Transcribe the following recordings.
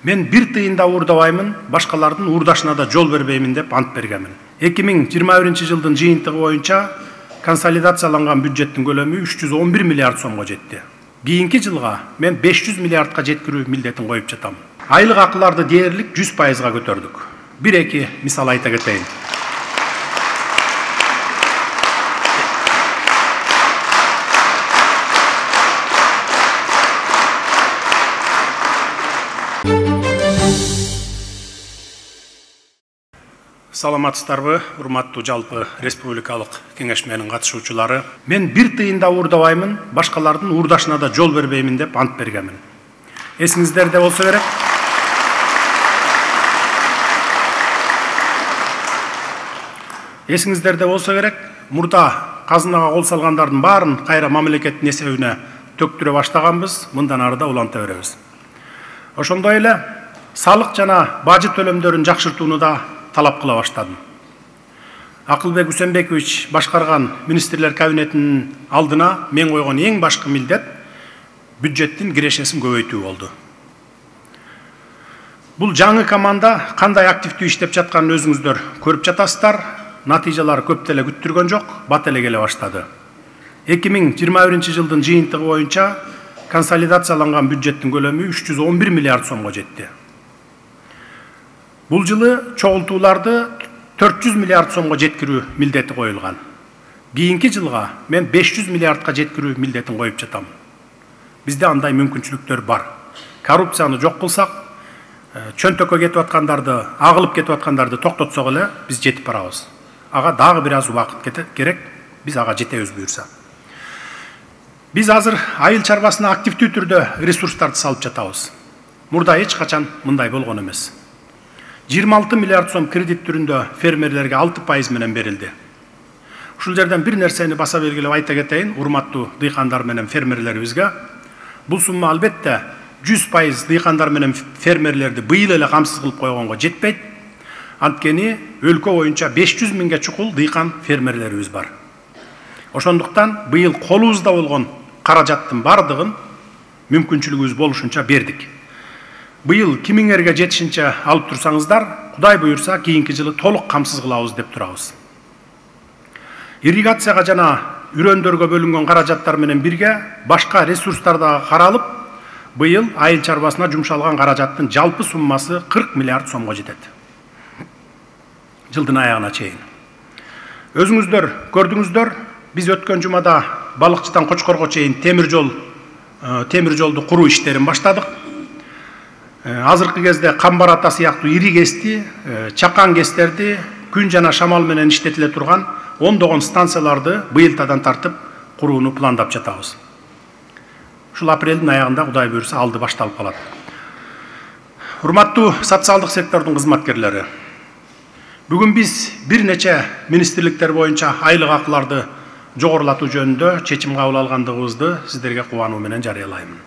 Мен bir тыйын да уурдабаймын, башкалардын уурдашына да жол бербеймин деп ант бергенмин. 2021-жылдын жыйынтыгы боюнча консолидацияланган бюджеттин көлөмү 311 миллиард сомго жетти. Кийинки жылга мен 500 миллиардка жеткирүү милдетин коюп жатам. Айлык акыларды дээрлик 100%га көтөрдүк. Бир-эки мисал айта кетейин. Саламатсыздарбы, урматтуу жалпы республикалык кеңешменин катышуучулары. Мен bir тыйын да уурдабаймын, башкалардын уурдашына да жол бербеймин деп ант бергенмин. Эсиңиздерде болсо керек. Эсиңиздерде болсо керек, мурда казынага кол салгандардын баарын кайра мамлекеттин эсебине төктүрө баштаганбыз, мындан ары да уланта беребиз. Ошондой эле салык жана бажы төлөмдөрүн жакшыртууну да талап кыла баштадым. Акылбек Үсенбекович башкарган министрлер кабинетинин алдына мен койгон эң башкы милдет бюджеттин кирешесин көбөйтүү болду. Бул жаңы команда кандай активдүү иштеп жатканын өзүңүздөр көрүп жатасыздар. Натыйжалары көп деле күттүргөн жок, бат эле келе баштады. 2021-жылдын жыйынтыгы боюнча консолидацияланган бюджеттин көлөмү 311 миллиард сомго жетти. Бул жылы чогултууларды 400 миллиард сомго жеткирүү милдети коюлган. Кийинки жылга мен 500 миллиардка жеткирүү милдетин коюп жатам. Бизде андай мүмкүнчүлүктөр бар. Коррупцияны жок кылсак, чөнтөккө кетип аткандарды, агылып кетип аткандарды токтотсок эле биз жетип барабыз. Ага дагы бир аз убакыт керек, биз ага жетебиз буюрса. Биз азыр айыл чарбасына активдүү түрдө ресурстарды салып жатабыз. Мурда эч качан мындай болгон эмес. 26 миллиард сом кредит түрүндө фермерлерге 6% менен берилди. Ушул жерден бир нерсени баса белгилеп айта кетейин, урматтуу дыйкандар менен фермерлерибизге. Бул сумма албетте 100% дыйкандар менен фермерлерди быйыл эле камсыз кылып койгонго жетпейт. Анткени өлкө боюнча 500 миңге чукул дыйкан фермерлерибиз бар. Ошондуктан быйыл колубузда болгон каражаттын бардыгын мүмкүнчүлүгүбүз болушунча бердик. Быйыл кимиңерге жетишинче алып турсаңыздар, Кудай буюрса кийинки жылы толук камсыз кылабыз деп турабыз. Ирригацияга жана үрөндөргө бөлүнгөн каражаттар менен бирге башка ресурстар да каралып, быйыл айыл чарбасына жумшалган каражаттын жалпы суммасы 40 миллиард сомго жетет. Жылдын аягына чейин. Өзүңүздөр көрдүңүздөр, биз өткөн жумада балыкчыдан Кочкорго чейин темир жолду куруу иштерин баштадык. Азыркы кезде Камбар ата сыяктуу ири кести, чакан кестерди күн жана шамал менен иштетиле турган ондогон станцияларды быйылтадан тартып курууну пландап жатабыз. Ушул апрелдин аягында Кудай буюрса алды башталып калат. Урматтуу социалдык сектордун кызматкерлери, бүгүн биз бир нече министрликтер боюнча айлык акыларды жогорулатуу жөнүндө чечим кабыл алгандыгыбызды сиздерге кубануу менен жарыялаймын.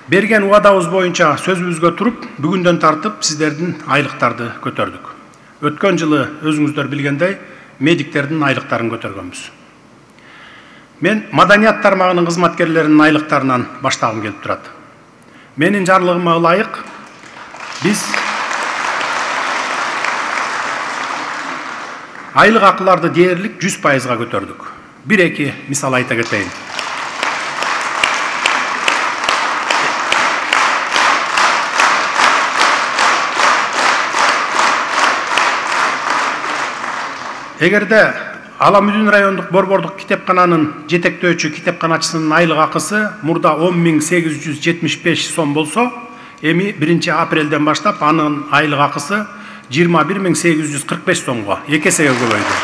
Берген уадабыз боюнча сөзүбүзгө туруп, бүгүндөн тартып сиздердин айлыктарды көтөрдүк. Өткөн жылы өзүңүздөр билгендей, медиктердин айлыктарын көтөргөнбүз. Мен маданият тармагынын кызматкерлеринин айлыктарынан баштагым келип турат. Менин жарлыгыма ылайык биз айлык акыларды дээрлик 100%га көтөрдүк. Бир-эки мисал айта кетейин. Эгерде Ала Мүдүн райондук борбордук китепкананын жетектөөчү китепканачысынын айлык акысы мурда 10.875 сом болсо, эми 1-апрелден баштап анын айлык акысы 21.845 сомго, 2 эсеге көбөйдү.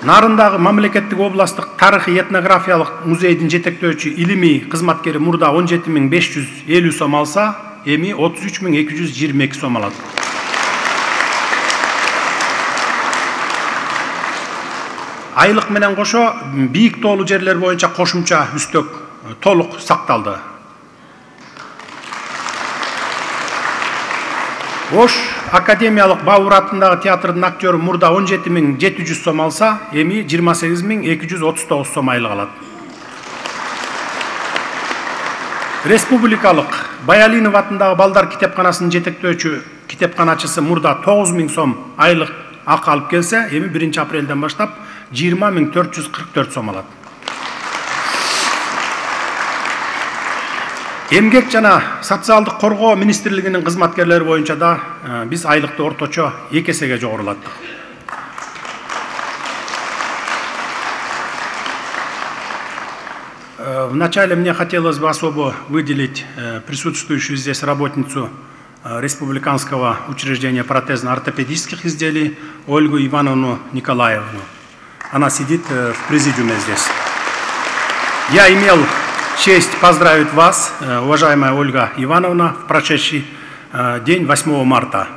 Нарындагы мамлекеттик областтык тарыхый этнографиялык музейдин жетектөөчү илимий кызматкери мурда 17.550 сом алса, эми 33.222 сом алат. Айлык менен кошо бийик тоолуу жерлер боюнча кошумча үстөк толук сакталды. Ош Академиялык Бауур атындагы театрдын актёру мурда 17.700 сом алса, эми 28.239 сом айлык алат. Республикалык Баялинов атындагы балдар китепканасынын жетектөөчү китепканачысы мурда 9.000 сом айлык акы алып келсе, эми 1 апрелден баштап 20.444 сом алат. Эмгек жана социалдык коргоо министрлигинин кызматкерлери боюнча да биз айлыкты орточо 2 эсеге жогорулаттык. Вначале мне хотелось бы особо выделить присутствующую здесь работницу Республиканского учреждения протезно-ортопедических изделий Ольгу Ивановну Николаевну. Она сидит в президиуме здесь. Я имел честь поздравить вас, уважаемая Ольга Ивановна, в прошедший день 8 марта.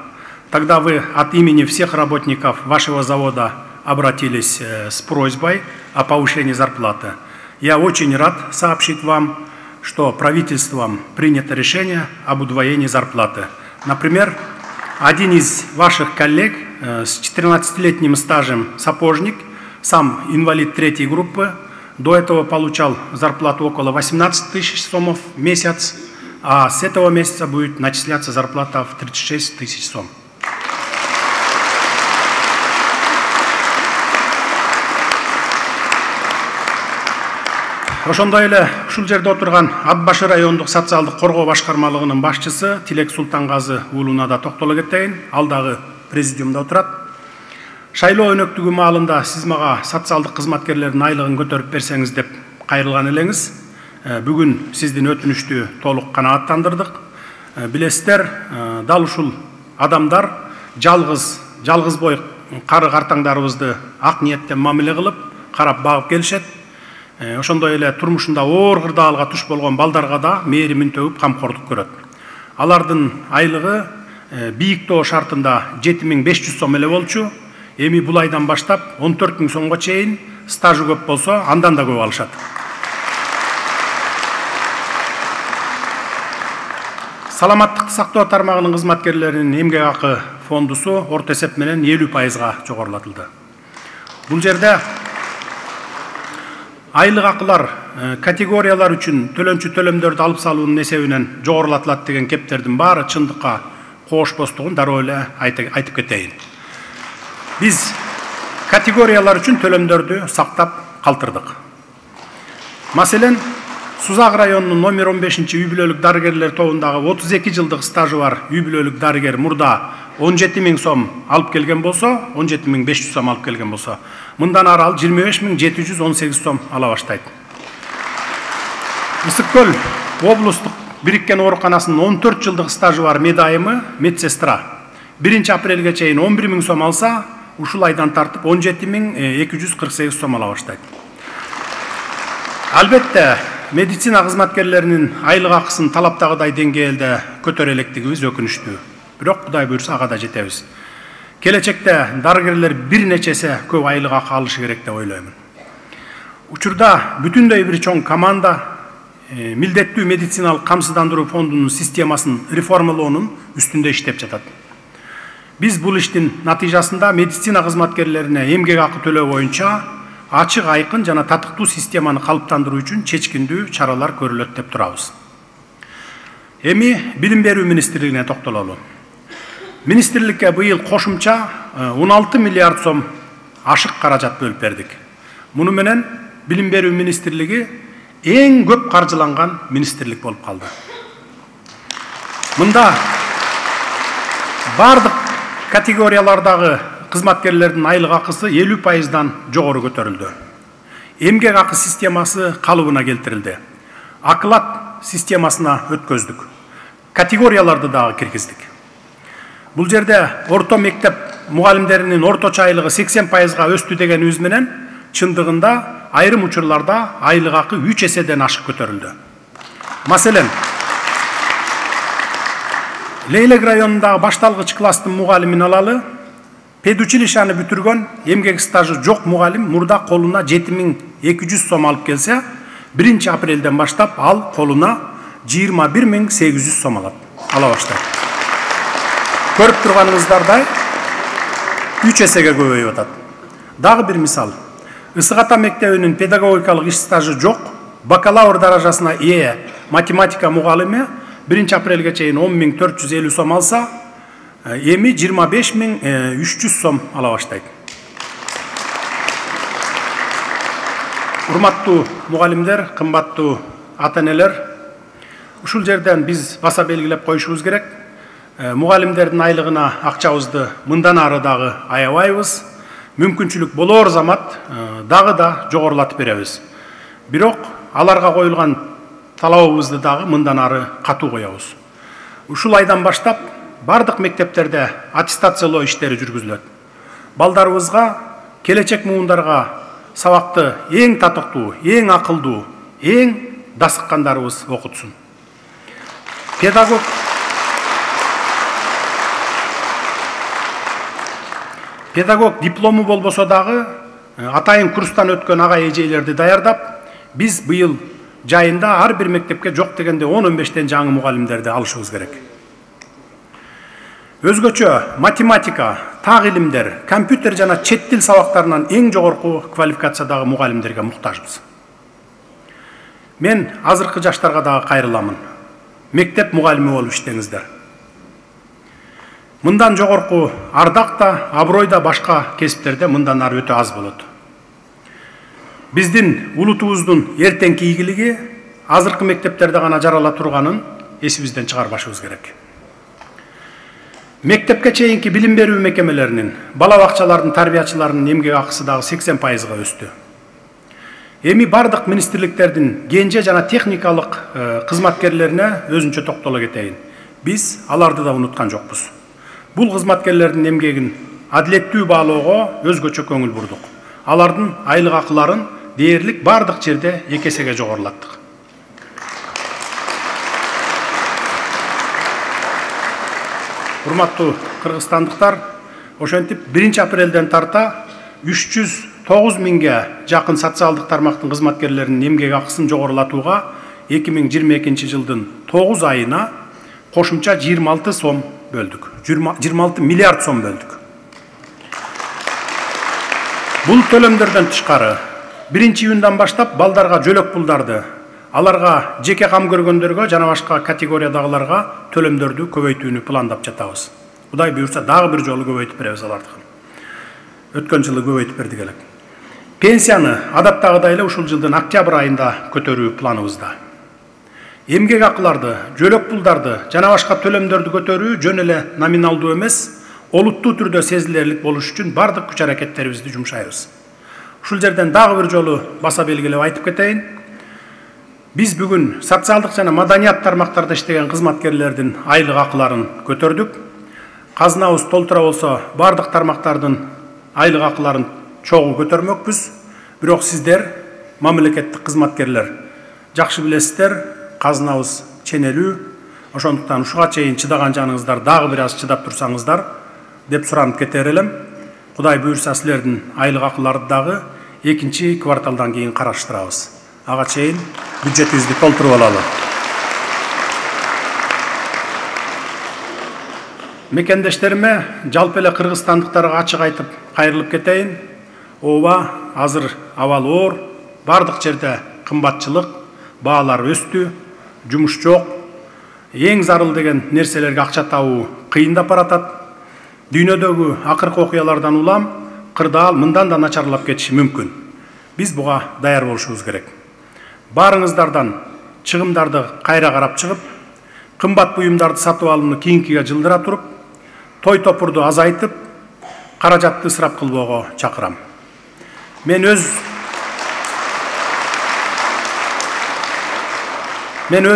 Тогда вы от имени всех работников вашего завода обратились с просьбой о повышении зарплаты. Я очень рад сообщить вам, что правительством принято решение об удвоении зарплаты. Например, один из ваших коллег с 14-летним стажем сапожник, сам инвалид 3-й группы, до этого получал зарплату около 18 тысяч сомов в месяц, а с этого месяца будет начисляться зарплата в 36 тысяч сом. Ошондой эле ушул жерде отурган Атбашы райондук социалдык коргоо башкармалыгынын башчысы Тилек Султангазы уулуна да токтоло кетейин. Ал дагы президиумда отурат. Шайлоо өнөктүгү маалында сиз мага социалдык кызматкерлердин айлыгын көтөрүп берсеңиз деп кайрылган элеңиз. Бүгүн сиздин өтүнүштү толук канааттандырдык. Билесиздер, дал ушул адамдар жалгыз бой кары картаңдарыбызды ак ниеттен мамиле кылып, карап багып келишет. Ошондой эле турмушунда оор кырдаалга туш болгон балдарга да мээримин төгүп камкордук көрөт. Алардын айлыгы бийиктөө шартында 7500 сом эле болчу. Эми бул айдан баштап 14.000 сомго чейин, стажы көп болсо андан да көп алышат. Саламаттыкты сактоо тармагынын кызматкерлеринин эмгек акы фондусу орто эсеп менен 50%га жогорулатылды. Бул жерде айлык акылар категориялар үчүн төлөнчү төлөмдөрдү алып салуунун эсебинен жогорулатылат деген кептердин баары чындыкка коошпостугун дароо эле айтып кетейин. Биз категориялар үчүн төлөмдөрдү сактап калтырдык. Маселен, Сузак районунун номер 15-үй бүлөлүк дарыгерлер тобундагы 32 жылдык стажы бар үй бүлөлүк дарыгер мурда 17.000 сом алып келген болсо, 17.500 сом алып келген болсо, мындан ары ал 25.718 сом ала баштайт. Ысык көл облустук бириккен ооруканасынын 14 жылдык стажы бар медайымы медсестра 1 апрелге чейин 11.000 сом алса, ушул айдан тартып 17.248 сом ала баштайт. Албетте, медицина кызматкерлеринин айлык акысын талаптагыдай деңгээлде көтөрө электигибиз өкүнүчтүү. Бирок Кудай буйрса ага да жетебиз. Келечекте дарыгерлер бир нече эсе көп айлык акы алышы керек деп ойлоймун. Учурда бүтүндөй бир чоң команда милдеттүү медициналык камсыздандыруу фондунун системасын реформалоонун үстүндө иштеп жатат. Биз бул иштин натыйжасында медицина кызматкерлерине эмгек акы төлөө боюнча ачык айкын жана татыктуу системаны калыптандыруу үчүн чечкиндүү чаралар көрүлөт деп турабыз. Эми билим берүү министрлигине токтололу. Министрликке быйыл кошумча 16 миллиард сом ашык каражат бөлүп бердик. Муну менен билим берүү министрлиги эң көп каржыланган министрлик болуп калды. Мында бардык категориялардагы кызматкерлердин айлык акысы 50%дан жогору көтөрүлдү. Эмгек акы системасы калыбына келтирилди. Акылат системасына өткөздүк. Категорияларды дагы киргиздик. Бул жерде орто мектеп мугалимдеринин орточо айлыгы 80%га өстү дегенибиз менен чындыгында айрым учурларда айлык акы 3 эседен ашык көтөрүлдү. Маселен, Лейлек районундагы башталгыч класстын мугалимин алалы, педучилищаны бүтүргөн эмгек стажы жок мугалим мурда колуна 7200 сом алып келсе, 1 апрелден баштап ал колуна 21800 сом ала баштайт. көрүп турганыңыздардай 3 эсеге көбөйүп атат. Дагы бир мисал. Ысык Ата мектебинин педагогикалык иш стажы жок, бакалавр даражасына ээ математика мугалими 1 апрелге чейин 10.450 сом алса, эми 25.300 сом ала баштайт. Урматтуу мугалимдер, кымбаттуу ата-энелер, ушул жерден биз баса белгилеп коюшубуз керек. Мугалимдердин айлыгына акчабызды мындан ары дагы аябайбыз. Мүмкүнчүлүк болор замат дагы да жогорулатып беребиз. Бирок аларга коюлган талабыбызды дагы мындан ары катуу коебуз. Ушул айдан баштап бардык мектептерде аттестациялоо иштери жүргүзүлөт. Балдарыбызга, келечек муундарга сабакты эң татыктуу, эң акылдуу, эң дасыккандарыбыз окутсун. Педагог диплому болбосо дагы атайын курстан өткөн ага эжейлерди даярдап, биз быйыл жайында ар бир мектепке жок дегенде 10-15тен жаңы мугалимдерди алышыбыз керек. Өзгөчө математика, так илимдер, компьютер жана чет тил сабактарынан эң жогорку квалификациядагы мугалимдерге муктажбыз. Мен азыркы жаштарга дагы кайрыламын. Мектеп мугалими болуп иштеңиздер. Мындан жогорку ардак да, аброй да башка кесиптерде мындан ары өтө аз болот. Биздин улутубуздун эртеңки ийгилиги азыркы мектептерде гана жарала турганын эсибизден чыгарбашыбыз керек. Мектепке чейинки билим берүү мекемелеринин, бала бакчалардын тарбиячыларынын эмгек акысы дагы 80%га өстү. Эми бардык министрликтердин кенже жана техникалык кызматкерлерине өзүнчө токтоло кетейин. Биз аларды да унуткан жокпуз. Бул кызматкерлердин эмгегин адилеттүү баалоого өзгөчө көңүл бурдук. Алардын айлык акыларын дээрлик бардык жерде 2 эсеге жогорулаттык. Урматтуу кыргызстандыктар, ошентип 1 апрелден тарта 309 миңге жакын социалдык тармактын кызматкерлеринин эмгек акысын жогорулатууга 2022 жылдын 9 айына кошумча 26 сом бөлдүк. 26 миллиард сом бөлдүк. Бул төлөмдөрдөн тышкары 1-июндан баштап балдарга жөлөк пулдарды, аларга жеке кам көргөндөргө жана башка категориядагыларга төлөмдөрдү көбөйтүүнү пландап жатабыз. Кудай буйрса дагы бир жолу көбөйтүп беребиз алардыкын. Өткөн жылы көбөйтүп бердик элек. Пенсияны адаттагыдай эле ушул жылдын октябрь айында көтөрүү планыбызда. Эмгек акыларды, жөлөк пулдарды жана башка төлөмдөрдү көтөрүү жөн эле номиналдуу эмес, олуттуу түрдө сезилерлик болуш үчүн бардык күч аракеттерибизди жумшайбыз. Ушул жерден дагы бир жолу баса белгилеп айтып кетейин. Биз бүгүн социалдык жана маданият тармактарда иштеген кызматкерлердин айлык акыларын көтөрдүк. Казынабыз толтура болсо бардык тармактардын айлык акыларын чогуу көтөрмөкпүз. Бирок сиздер, мамлекеттик кызматкерлер, жакшы билесиздер, казынабыз ченелүү. Ошондуктан ушуга чейин чыдаган жаныңыздар дагы бир аз чыдап турсаңыздар деп суранып кетер элем. Кудай буйрса силердин айлык акыларды дагы 2 кварталдан кийин караштырабыз. Ага чейин бюджетибизди толтуруп алалы. Мекендештериме, жалпы эле кыргызстандыктарга ачык айтып кайрылып кетейин. Ооба, азыр абал оор, бардык жерде кымбатчылык, баалар өстү, жумуш жок. Эң зарыл деген нерселерге акча табуу кыйындап баратат. Дүйнөдөгү акыркы окуялардан улам кырдаал мындан да начарлап кетиши мүмкүн. Биз буга даяр болушубуз керек. Барыңыздардан чыгымдарды кайра карап чыгып, кымбат буюмдарды сатып алууну кийинкиге жылдыра туруп, той топурду азайтып, каражатты ысырап кылбоого чакырам. Мен өз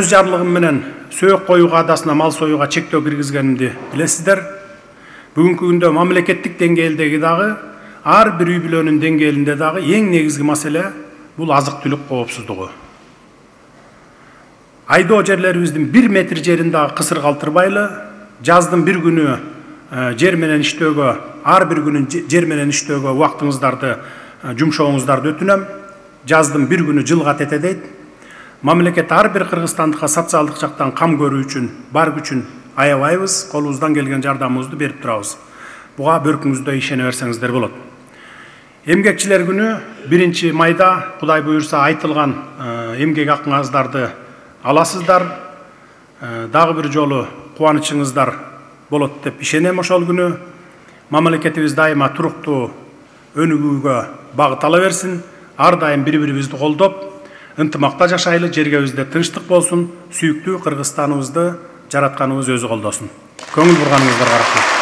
жарлыгым менен сөөк коюуга адасына мал союуга чектөө киргизгенимди билесиздер. Бүгүнкү күндө мамлекеттик деңгээлдеги дагы, ар бир үй бүлөнүн деңгээлинде дагы эң негизги маселе бул азык-түлүк коопсуздугу. Айдоо жерлерибиздин 1 метр жерин дагы кысыр калтырбайлы, жаздын бир күнү жер менен иштөөгө, ар бир күнү жер менен иштөөгө убактыңыздарды жумшооңуздарды өтүнөм. Жаздын бир күнү жылга тете дейт. Мамлекет ар бир кыргызстандыкка социалдык жактан кам көрүү үчүн бар күчүн аябайбыз, колубуздан келген жардамыбызды берип турабыз. Буга бөркүңүздө ишене берсеңиздер болот. Эмгекчилер күнү 1 майда Кудай буйрса айтылган эмгек акыңыздарды аласыздар. Дагы бир жолу кубанычыңыздар болот деп ишенем. Ошол күнү мамлекетибиз дайыма туруктуу өнүгүүгө багыт ала берсин. Ар дайым бири-бирибизди колдоп, ынтымакта жашайлы, жергебизде тынчтык болсун, сүйүктүү Кыргызстаныбызды жаратканыбыз өзү колдосун. Көңүл бурганыңыздарга рахмат.